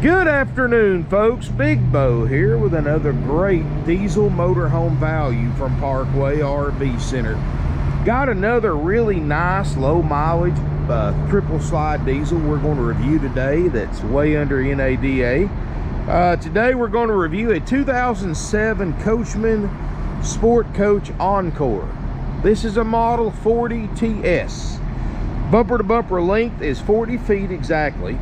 Good afternoon, folks. Big Bo here with another great diesel motorhome value from Parkway RV Center. Got another really nice low mileage triple slide diesel we're going to review today that's way under NADA. Today we're going to review a 2007 Coachmen Sportcoach Encore. This is a model 40 TS. Bumper to bumper length is 40 feet exactly.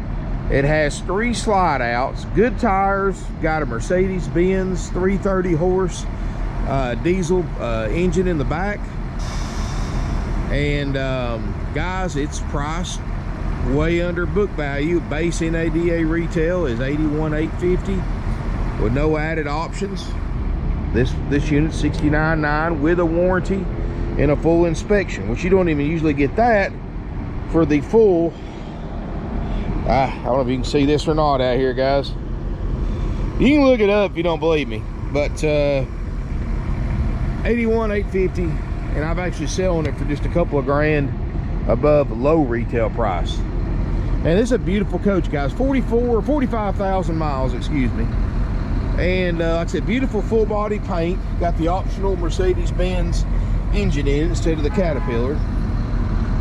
It has 3 slide outs, good tires, got a Mercedes Benz 330 horse diesel engine in the back. And guys, it's priced way under book value. Base NADA retail is $81,850 with no added options. This unit's $69,900 with a warranty and a full inspection, which you don't even usually get that for the full. I don't know if you can see this or not out here, guys. You can look it up if you don't believe me, but $81,850, and I'm actually selling it for just a couple of grand above low retail price. And this is a beautiful coach, guys. 45,000 miles, excuse me. And like I said, beautiful full body paint. Got the optional Mercedes-Benz engine in instead of the Caterpillar.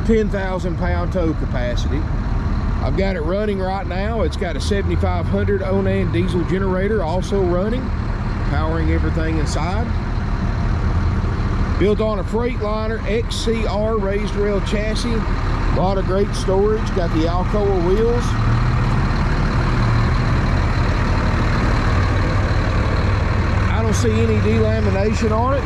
10,000 pound tow capacity. I've got it running right now. It's got a 7500 Onan diesel generator also running, powering everything inside. Built on a Freightliner XCR raised rail chassis. A lot of great storage. Got the Encore wheels. I don't see any delamination on it.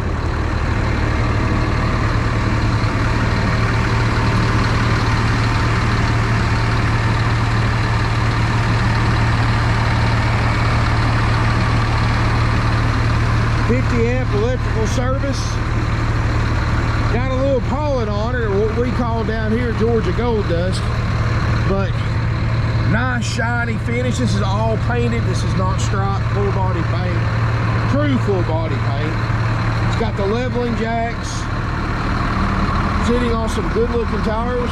Amp electrical service. Got a little pollen on it, or what we call down here Georgia gold dust, but nice shiny finish. This is all painted. This is not striped, full body paint, true full body paint. It's got the leveling jacks, sitting on some good looking tires.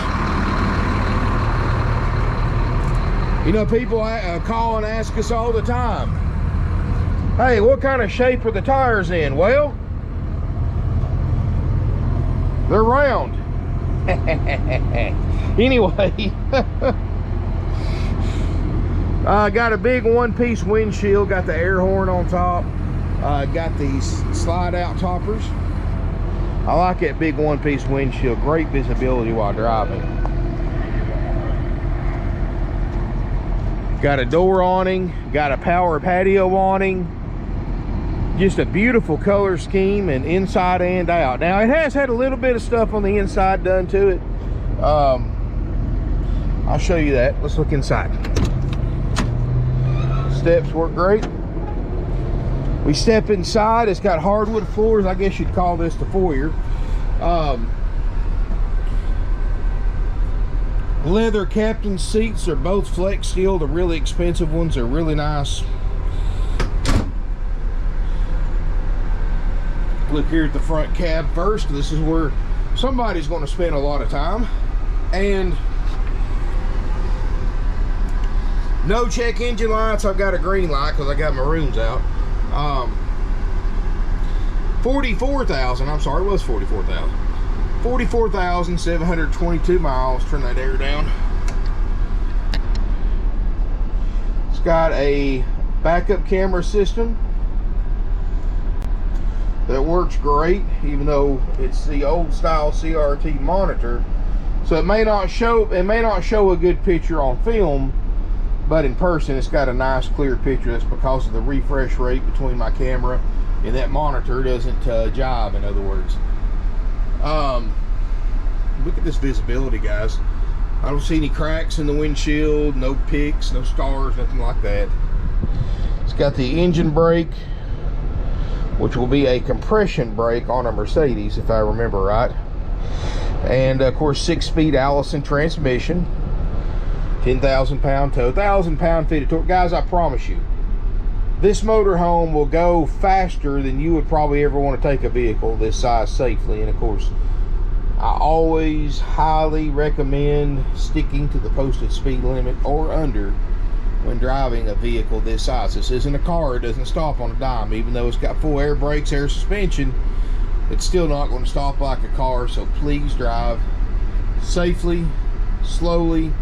You know, people call and ask us all the time, hey, what kind of shape are the tires in? Well, they're round. Anyway, got a big one-piece windshield, got the air horn on top, got these slide-out toppers. I like that big one-piece windshield, great visibility while driving. Got a door awning, got a power patio awning. Just a beautiful color scheme, and inside and out. Now it has had a little bit of stuff on the inside done to it. I'll show you that. Let's look inside. Steps work great. We step inside. It's got hardwood floors. I guess you'd call this the foyer. Leather captain seats are both flex steel. The really expensive ones are really nice. Look here at the front cab first. This is where somebody's going to spend a lot of time. And no check engine lights. I've got a green light because I got my rooms out. 44,000, I'm sorry, it was 44,000. 44,722 miles. Turn that air down. It's got a backup camera system that works great, even though it's the old style CRT monitor, so it may not show a good picture on film, but in person it's got a nice clear picture. That's because of the refresh rate between my camera and that monitor doesn't jive, in other words. Look at this visibility, guys. I don't see any cracks in the windshield, no picks, no stars, nothing like that. It's got the engine brake, which will be a compression brake on a Mercedes, if I remember right. And of course, 6-speed Allison transmission, 10,000 pound tow, 1,000 pound feet of torque. Guys, I promise you, this motorhome will go faster than you would probably ever want to take a vehicle this size safely. And of course, I always highly recommend sticking to the posted speed limit or under when driving a vehicle this size. This isn't a car. It doesn't stop on a dime. Even though it's got full air brakes, air suspension, it's still not going to stop like a car. So please drive safely, slowly,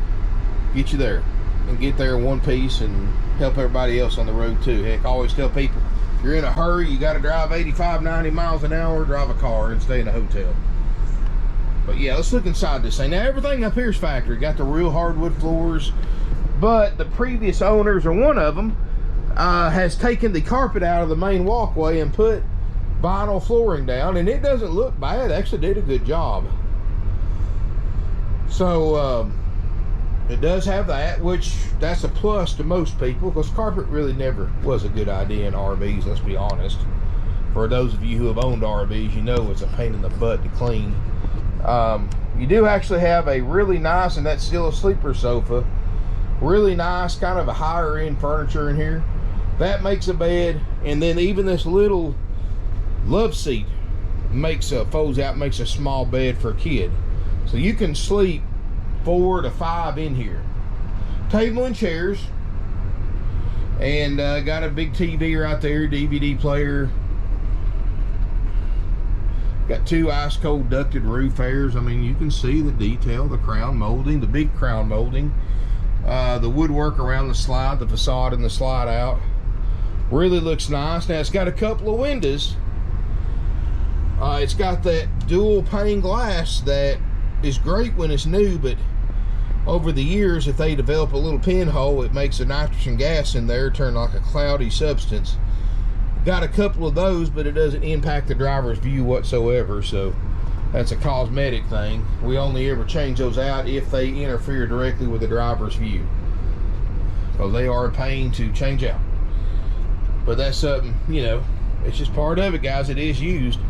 get you there, and get there in one piece and help everybody else on the road too. Heck, I always tell people, if you're in a hurry, you got to drive 85, 90 miles an hour, drive a car and stay in a hotel. But yeah, let's look inside this thing. Now everything up here is factory. Got the real hardwood floors, but the previous owners, or one of them, has taken the carpet out of the main walkway and put vinyl flooring down, and it doesn't look bad. Actually did a good job. So it does have that, which that's a plus to most people, because carpet really never was a good idea in RVs, let's be honest. For those of you who have owned RVs, you know it's a pain in the butt to clean. You do actually have a really nice, and that's still a sleeper sofa, really nice kind of a higher end furniture in here. That makes a bed, and then even this little love seat folds out, makes a small bed for a kid. So you can sleep 4 to 5 in here. Table and chairs, and got a big TV right there, DVD player. Got 2 ice cold ducted roof airs. I mean, you can see the detail, the crown molding, the big crown molding, the woodwork around the slide, the facade and the slide out. Really looks nice. Now it's got a couple of windows. It's got that dual pane glass that is great when it's new, but over the years, if they develop a little pinhole, it makes the nitrogen gas in there turn like a cloudy substance. Got a couple of those, but it doesn't impact the driver's view whatsoever, so that's a cosmetic thing. We only ever change those out if they interfere directly with the driver's view, because they are a pain to change out. But that's something, you know, it's just part of it, guys. It is used.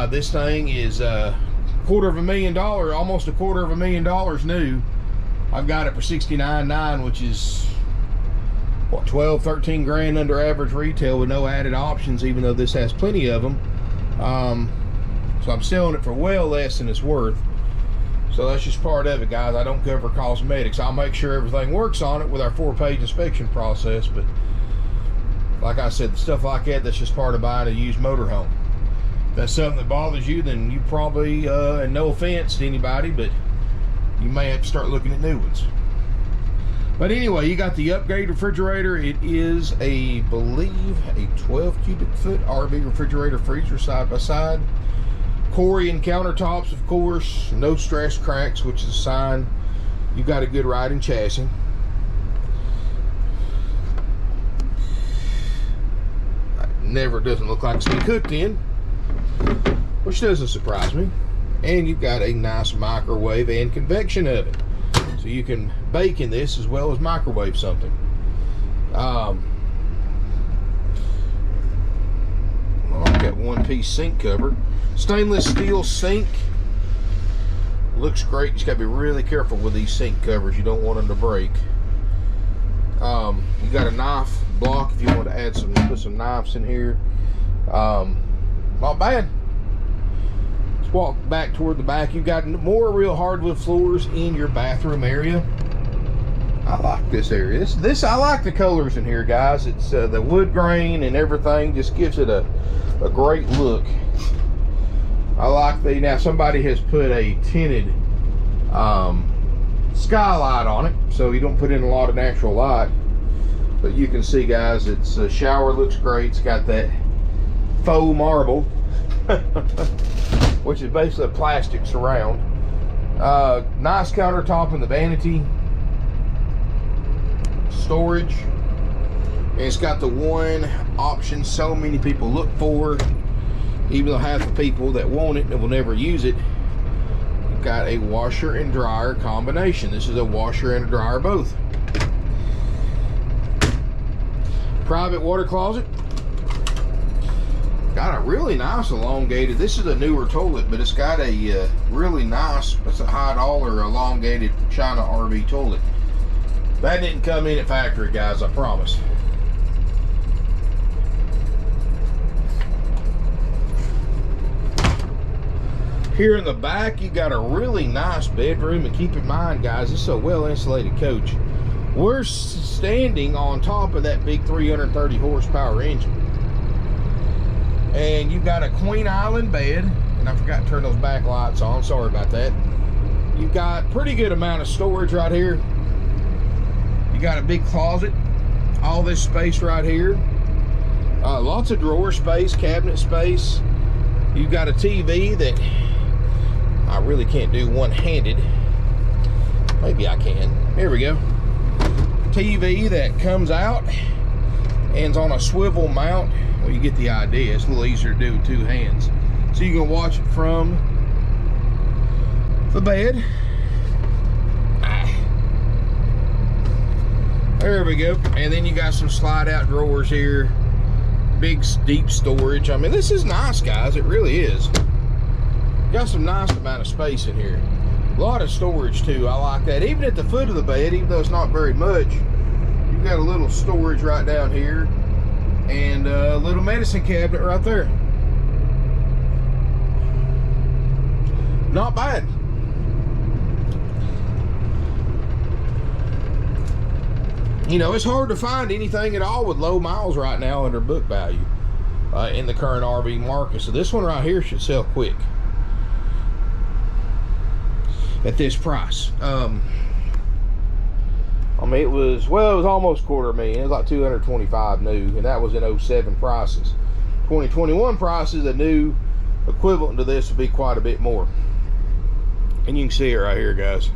This thing is $250,000, almost $250,000 new. I've got it for $69,900, which is what, 12, 13 grand under average retail with no added options, even though this has plenty of them. So I'm selling it for well less than it's worth. So that's just part of it, guys. I don't cover cosmetics. I'll make sure everything works on it with our 4-page inspection process, but like I said, the stuff like that, that's just part of buying a used motorhome. If that's something that bothers you, then you probably, and no offense to anybody, but you may have to start looking at new ones. But anyway, you got the upgrade refrigerator. It is believe a 12 cubic foot RV refrigerator freezer side by side. Corian countertops, of course. No stress cracks, which is a sign you got a good riding chassis. Never doesn't look like it's been cooked in, which doesn't surprise me. And you've got a nice microwave and convection oven, so you can bake in this as well as microwave something. I've got 1-piece sink cover, stainless steel sink. Looks great. You just got to be really careful with these sink covers. You don't want them to break. You got a knife block if you want to add put some knives in here. Not bad. Let's walk back toward the back. You've got more real hardwood floors in your bathroom area. I like this area. This I like the colors in here, guys. It's the wood grain and everything just gives it a great look. I like now somebody has put a tinted skylight on it, so you don't put in a lot of natural light. But you can see, guys, its shower looks great. It's got that faux marble, which is basically a plastic surround. Nice countertop in the vanity. Storage. And it's got the one option so many people look for, even though half the people that want it and will never use it. You've got a washer and dryer combination. This is a washer and a dryer both. Private water closet. Got a really nice elongated, this is a newer toilet, but it's got a really nice, it's a high dollar elongated China RV toilet. That didn't come in at factory, guys, I promise. Here in the back, you got a really nice bedroom, and keep in mind, guys, this is a well insulated coach. We're standing on top of that big 330 horsepower engine. And you've got a Queen Island bed, and I forgot to turn those back lights on, sorry about that. You've got pretty good amount of storage right here. You got a big closet, all this space right here. Lots of drawer space, cabinet space. You've got a TV that I really can't do one-handed. Maybe I can. Here we go. TV that comes out and on a swivel mount. Well, you get the idea. It's a little easier to do with two hands. So you can watch it from the bed. There we go. And then you got some slide out drawers here. Big deep storage. I mean, this is nice, guys. It really is. Got some nice amount of space in here. A lot of storage too. I like that. Even at the foot of the bed, even though it's not very much, you've got a little storage right down here. And a little medicine cabinet right there. Not bad. You know, it's hard to find anything at all with low miles right now under book value in the current RV market. So this one right here should sell quick at this price. I mean, it was almost $250,000. It was like $225,000 new, and that was in 07 prices. 2021 prices, the new equivalent to this would be quite a bit more. And you can see it right here, guys.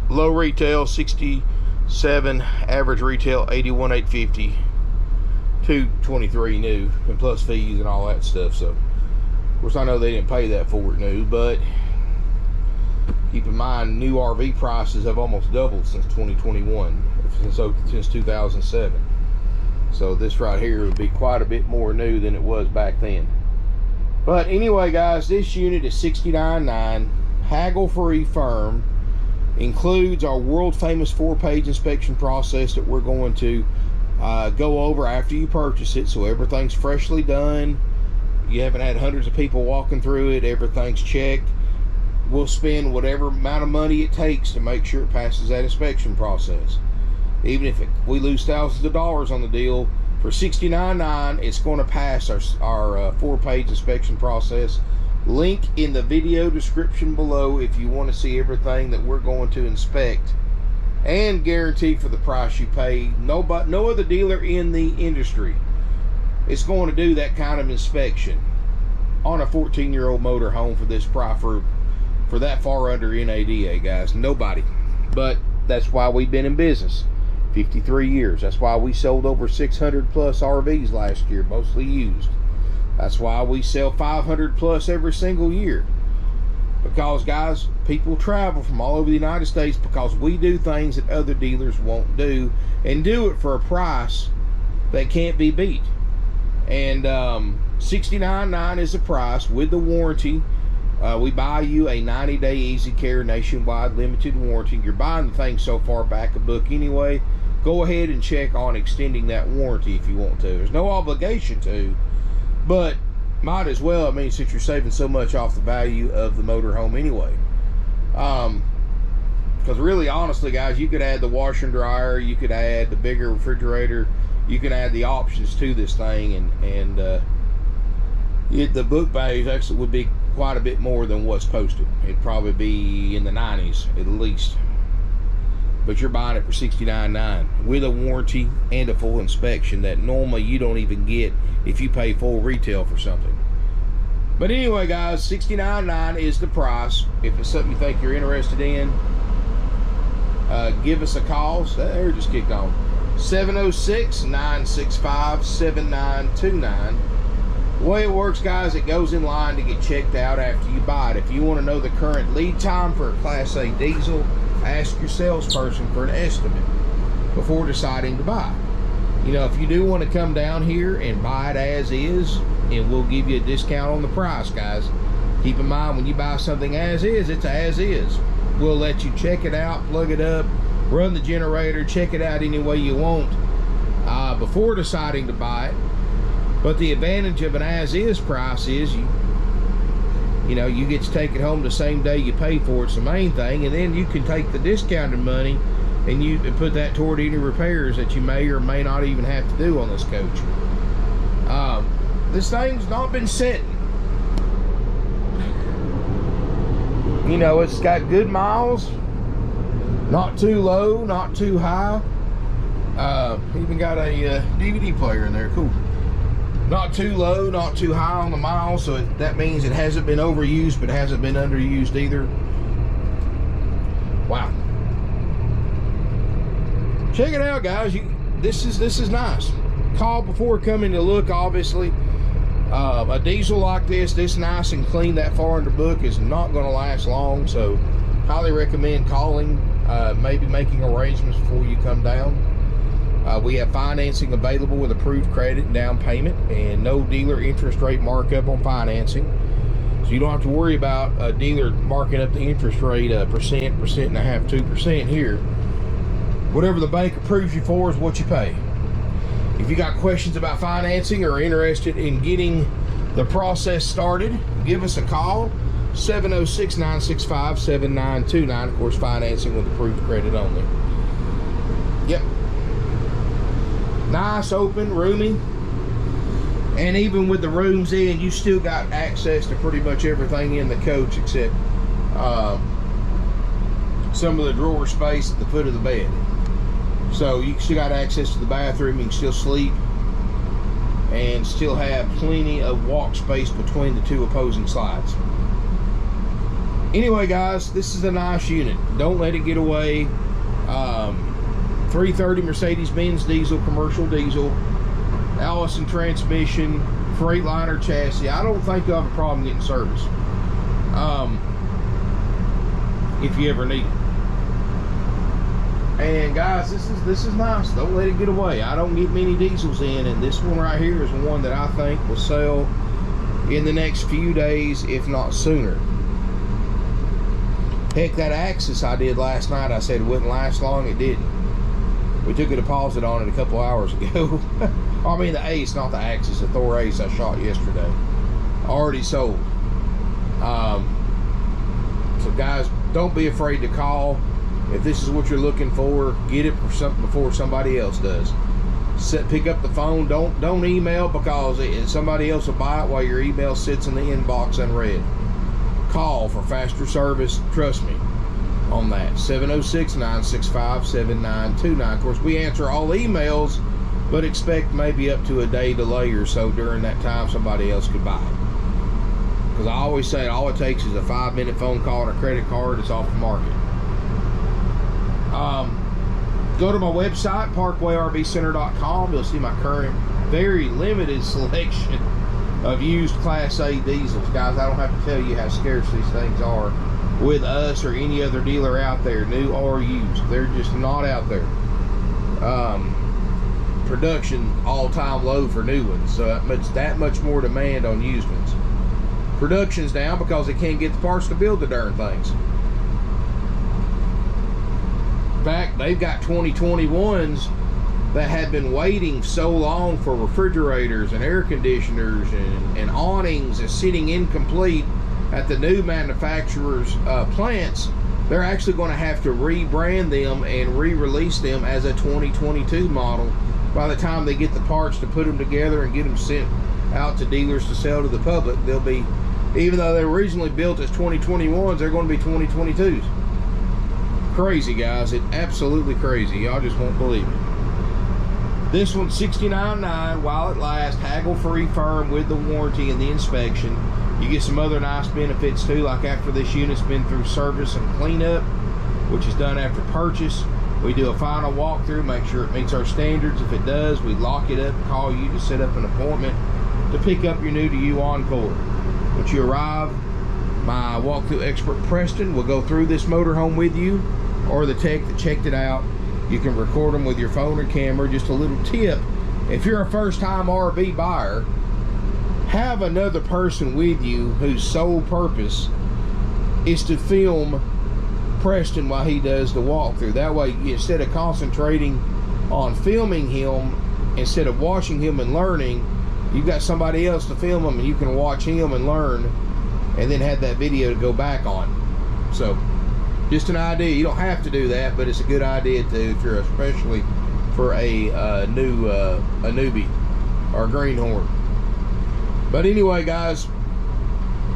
Low retail 67, average retail 81,850, 223 new, and plus fees and all that stuff. So of course I know they didn't pay that for it new, but keep in mind new RV prices have almost doubled since 2021, since 2007. So this right here would be quite a bit more new than it was back then. But anyway, guys, this unit is $69,900, haggle free, firm. Includes our world famous 4-page inspection process that we're going to go over after you purchase it, so everything's freshly done. You haven't had hundreds of people walking through it. Everything's checked. We'll spend whatever amount of money it takes to make sure it passes that inspection process. Even if we lose thousands of dollars on the deal, for $69,900 it's going to pass our 4-page inspection process. Link in the video description below if you want to see everything that we're going to inspect and guarantee for the price you pay. No other dealer in the industry is going to do that kind of inspection on a 14-year-old motor home for this price, for that far under NADA, guys. Nobody. But that's why we've been in business 53 years. That's why we sold over 600 plus RVs last year, mostly used. That's why we sell 500 plus every single year. Because, guys, people travel from all over the United States because we do things that other dealers won't do, and do it for a price that can't be beat. And $69,900 is the price with the warranty. We buy you a 90-day easy care nationwide limited warranty. You're buying the thing so far back a book anyway. Go ahead and check on extending that warranty if you want to. There's no obligation to, but might as well. I mean, since you're saving so much off the value of the motorhome anyway. Because really, honestly, guys, you could add the washer and dryer, you could add the bigger refrigerator, you can add the options to this thing, and the book values actually would be quite a bit more than what's posted. It'd probably be in the 90s at least. But you're buying it for $69,900 with a warranty and a full inspection that normally you don't even get if you pay full retail for something. But anyway, guys, $69,900 is the price. If it's something you think you're interested in, give us a call. So that air just kicked on. 706-965-7929. The way it works, guys, it goes in line to get checked out after you buy it. If you want to know the current lead time for a Class A diesel, ask your salesperson for an estimate before deciding to buy. You know, if you do want to come down here and buy it as is, and we'll give you a discount on the price, guys. Keep in mind, when you buy something as is, it's as is. We'll let you check it out, plug it up, run the generator, check it out any way you want before deciding to buy it. But the advantage of an as-is price is You know, you get to take it home the same day you pay for it. It's the main thing. And then you can take the discounted money and you put that toward any repairs that you may or may not even have to do on this coach. This thing's not been sitting. You know, it's got good miles, not too low, not too high. Even got a DVD player in there. Cool. Not too low, not too high on the miles, so that means it hasn't been overused, but hasn't been underused either. Wow. Check it out, guys. This is nice. Call before coming to look, obviously. A diesel like this nice and clean that far in the book is not going to last long, so highly recommend calling, maybe making arrangements before you come down. We have financing available with approved credit and down payment, and no dealer interest rate markup on financing. So you don't have to worry about a dealer marking up the interest rate a percent and a half, 2% here. Whatever the bank approves you for is what you pay. If you got questions about financing or are interested in getting the process started, give us a call, 706-965-7929. Of course, financing with approved credit only. Yep. Nice, open, roomy. And even with the rooms in, you still got access to pretty much everything in the coach except some of the drawer space at the foot of the bed. So you still got access to the bathroom. You can still sleep and still have plenty of walk space between the two opposing slides. Anyway, guys, this is a nice unit. Don't let it get away. 330 Mercedes-Benz diesel, commercial diesel, Allison transmission, Freightliner chassis. I don't think you'll have a problem getting service if you ever need it. And guys, this is nice. Don't let it get away. I don't get many diesels in, and this one right here is one that I think will sell in the next few days, if not sooner. Heck, that Axis I did last night, I said it wouldn't last long. It didn't. We took a deposit on it a couple hours ago. I mean the Ace, not the Axis, the Thor Ace I shot yesterday. Already sold. So guys, don't be afraid to call. If this is what you're looking for, get it for something before somebody else does. Pick up the phone. Don't email, because somebody else will buy it while your email sits in the inbox unread. Call for faster service. Trust me on that. 706-965-7929. Of course, we answer all emails, but expect maybe up to a day delay or so. During that time, somebody else could buy it. Because I always say all it takes is a 5-minute phone call and a credit card. It's off the market. Go to my website, parkwayrvcenter.com. You'll see my current very limited selection of used Class A diesels. Guys, I don't have to tell you how scarce these things are with us or any other dealer out there, new or used. They're just not out there. Production all-time low for new ones, so that much more demand on used ones. Production's down because they can't get the parts to build the darn things. In fact, they've got 2021s that have been waiting so long for refrigerators and air conditioners and awnings and sitting incomplete at the new manufacturers' plants. They're actually going to have to rebrand them and re-release them as a 2022 model by the time they get the parts to put them together and get them sent out to dealers to sell to the public. They'll be, even though they were originally built as 2021s, they're going to be 2022s. Crazy, guys. It's absolutely crazy. Y'all just won't believe it. This one's $69.9 while it lasts, haggle-free firm with the warranty and the inspection. You get some other nice benefits too, like after this unit's been through service and cleanup, which is done after purchase. We do a final walkthrough, make sure it meets our standards. If it does, we lock it up, call you to set up an appointment to pick up your new to you Encore. Once you arrive, my walkthrough expert Preston will go through this motorhome with you, or the tech that checked it out. You can record them with your phone or camera. Just a little tip: if you're a first-time RV buyer, have another person with you whose sole purpose is to film Preston while he does the walkthrough. That way, instead of concentrating on filming him, instead of watching him and learning, you've got somebody else to film him, and you can watch him and learn and then had that video to go back on. So just an idea. You don't have to do that, but it's a good idea to, if you're especially for a newbie or a greenhorn. But anyway, guys,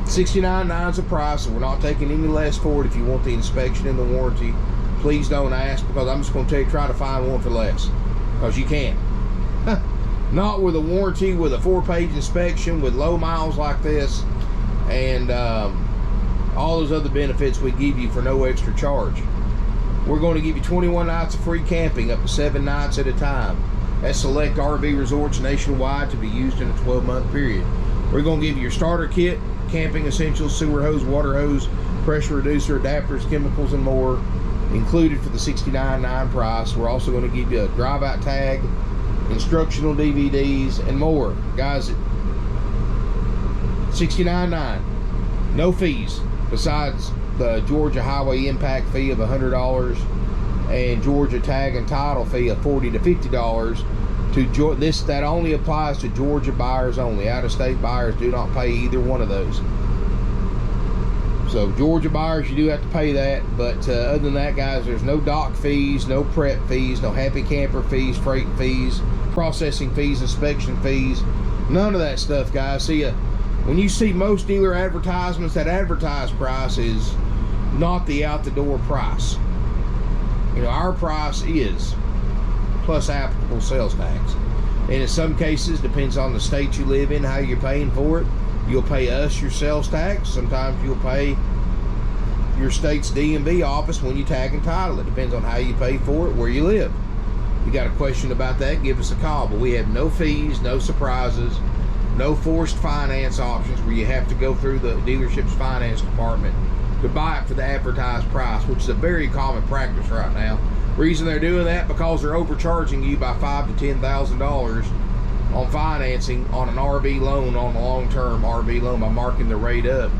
$69.9 is the price, and we're not taking any less for it. If you want the inspection and the warranty, please don't ask, because I'm just going to tell you, try to find one for less, because you can't. Not with a warranty, with a 4-page inspection, with low miles like this, and all those other benefits we give you for no extra charge. We're going to give you 21 nights of free camping, up to 7 nights at a time, at select RV resorts nationwide, to be used in a 12-month period. We're going to give you your starter kit, camping essentials, sewer hose, water hose, pressure reducer, adapters, chemicals, and more, included for the $69.9 price. We're also going to give you a drive-out tag, instructional DVDs, and more. Guys, $69.9, no fees, besides the Georgia highway impact fee of $100 and Georgia tag and title fee of $40 to $50. That only applies to Georgia buyers only. Out-of-state buyers do not pay either one of those. So Georgia buyers, you do have to pay that, but other than that, guys, there's no dock fees, no prep fees, no happy camper fees, freight fees, processing fees, inspection fees, none of that stuff, guys. See, when you see most dealer advertisements, that advertised price is not the out-the-door price. You know, our price is plus applicable sales tax, and in some cases, depends on the state you live in, how you're paying for it. You'll pay us your sales tax. Sometimes you'll pay your state's DMV office when you tag and title. It depends on how you pay for it, where you live. You got a question about that, give us a call. But we have no fees, no surprises, no forced finance options where you have to go through the dealership's finance department to buy it for the advertised price, which is a very common practice right now. Reason they're doing that, because they're overcharging you by $5,000 to $10,000 on financing on an RV loan, on a long-term RV loan, by marking the rate up,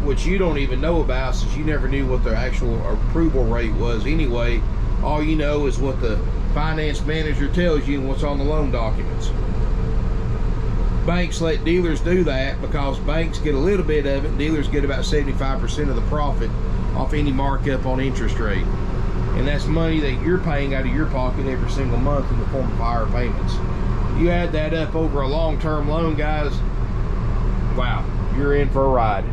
which you don't even know about, since you never knew what the actual approval rate was anyway. All you know is what the finance manager tells you and what's on the loan documents. Banks let dealers do that because banks get a little bit of it, and dealers get about 75% of the profit off any markup on interest rate. And that's money that you're paying out of your pocket every single month in the form of higher payments. You add that up over a long-term loan, guys, wow, you're in for a ride.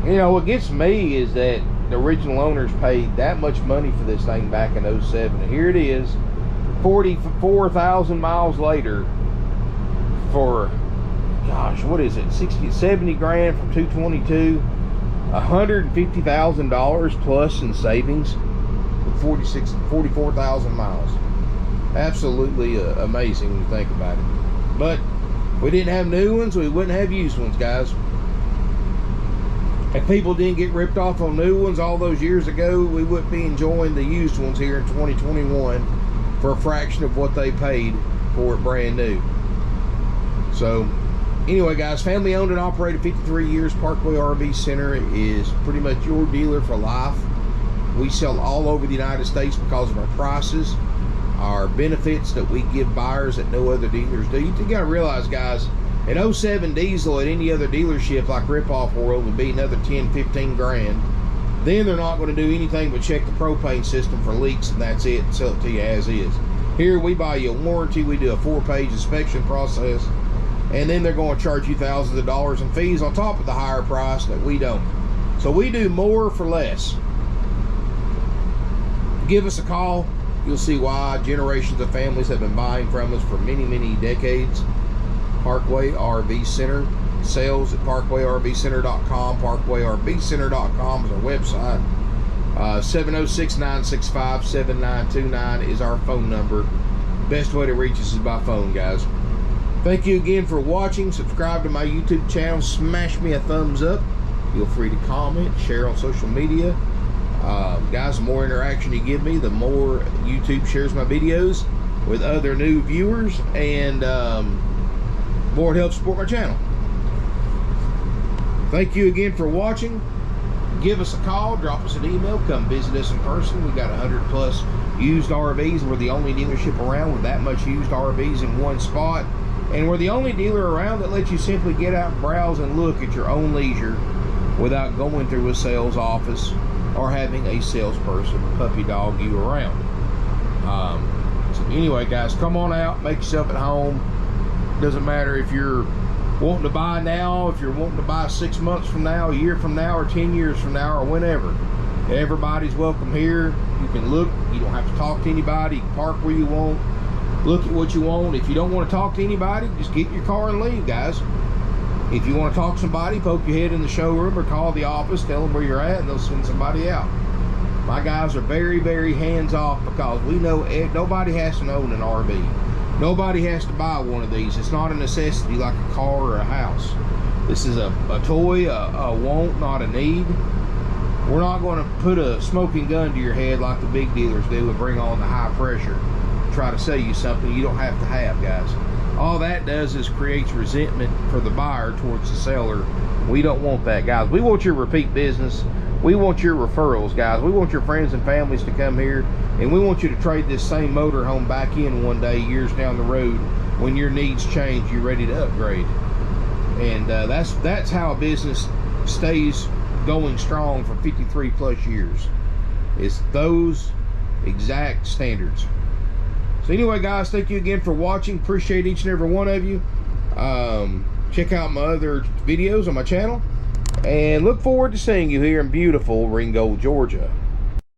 You know, what gets me is that the original owners paid that much money for this thing back in 07. And here it is, 44,000 miles later, for, gosh, what is it, 60, 70 grand from 222, $150,000 plus in savings with 44,000 miles. Absolutely amazing when you think about it. But we didn't have new ones, we wouldn't have used ones, guys. If people didn't get ripped off on new ones all those years ago, we wouldn't be enjoying the used ones here in 2021 for a fraction of what they paid for it brand new. So anyway, guys, family owned and operated, 53 years. Parkway RV Center is pretty much your dealer for life. We sell all over the United States because of our prices, our benefits that we give buyers that no other dealers do. You got to realize, guys, an 07 diesel at any other dealership like Ripoff World would be another 10, 15 grand. Then they're not going to do anything but check the propane system for leaks, and that's it, and sell it to you as is. Here we buy you a warranty, we do a 4-page inspection process, and then they're going to charge you thousands of dollars in fees on top of the higher price that we don't. So we do more for less. Give us a call. You'll see why. Generations of families have been buying from us for many, many decades. Parkway RV Center. Sales at parkwayrvcenter.com. Parkwayrvcenter.com is our website. 706-965-7929 is our phone number. Best way to reach us is by phone, guys. Thank you again for watching. Subscribe to my YouTube channel. Smash me a thumbs up. Feel free to comment, share on social media. Guys, the more interaction you give me, the more YouTube shares my videos with other new viewers, and more it helps support my channel. Thank you again for watching. Give us a call, drop us an email, come visit us in person. We got 100+ used RVs. We're the only dealership around with that much used RVs in one spot. And we're the only dealer around that lets you simply get out and browse and look at your own leisure without going through a sales office or having a salesperson puppy dog you around. So anyway, guys, come on out, make yourself at home. Doesn't matter if you're wanting to buy now, if you're wanting to buy 6 months from now, a year from now, or 10 years from now, or whenever. Everybody's welcome here. You can look, you don't have to talk to anybody. You can park where you want, look at what you want. If you don't want to talk to anybody, just get in your car and leave, guys. If you want to talk to somebody, poke your head in the showroom or call the office, tell them where you're at, and they'll send somebody out. My guys are very, very hands-off because we know nobody has to own an RV. Nobody has to buy one of these. It's not a necessity like a car or a house. This is a toy, a want, not a need. We're not going to put a smoking gun to your head like the big dealers do and bring on the high pressure. Try to sell you something you don't have to have, guys. All that does is creates resentment for the buyer towards the seller. We don't want that, guys. We want your repeat business. We want your referrals, guys. We want your friends and families to come here, and we want you to trade this same motorhome back in one day, years down the road, when your needs change, you're ready to upgrade. And that's how a business stays going strong for 53 plus years. It's those exact standards. So anyway, guys, thank you again for watching. Appreciate each and every one of you. Check out my other videos on my channel, and look forward to seeing you here in beautiful Ringgold, Georgia.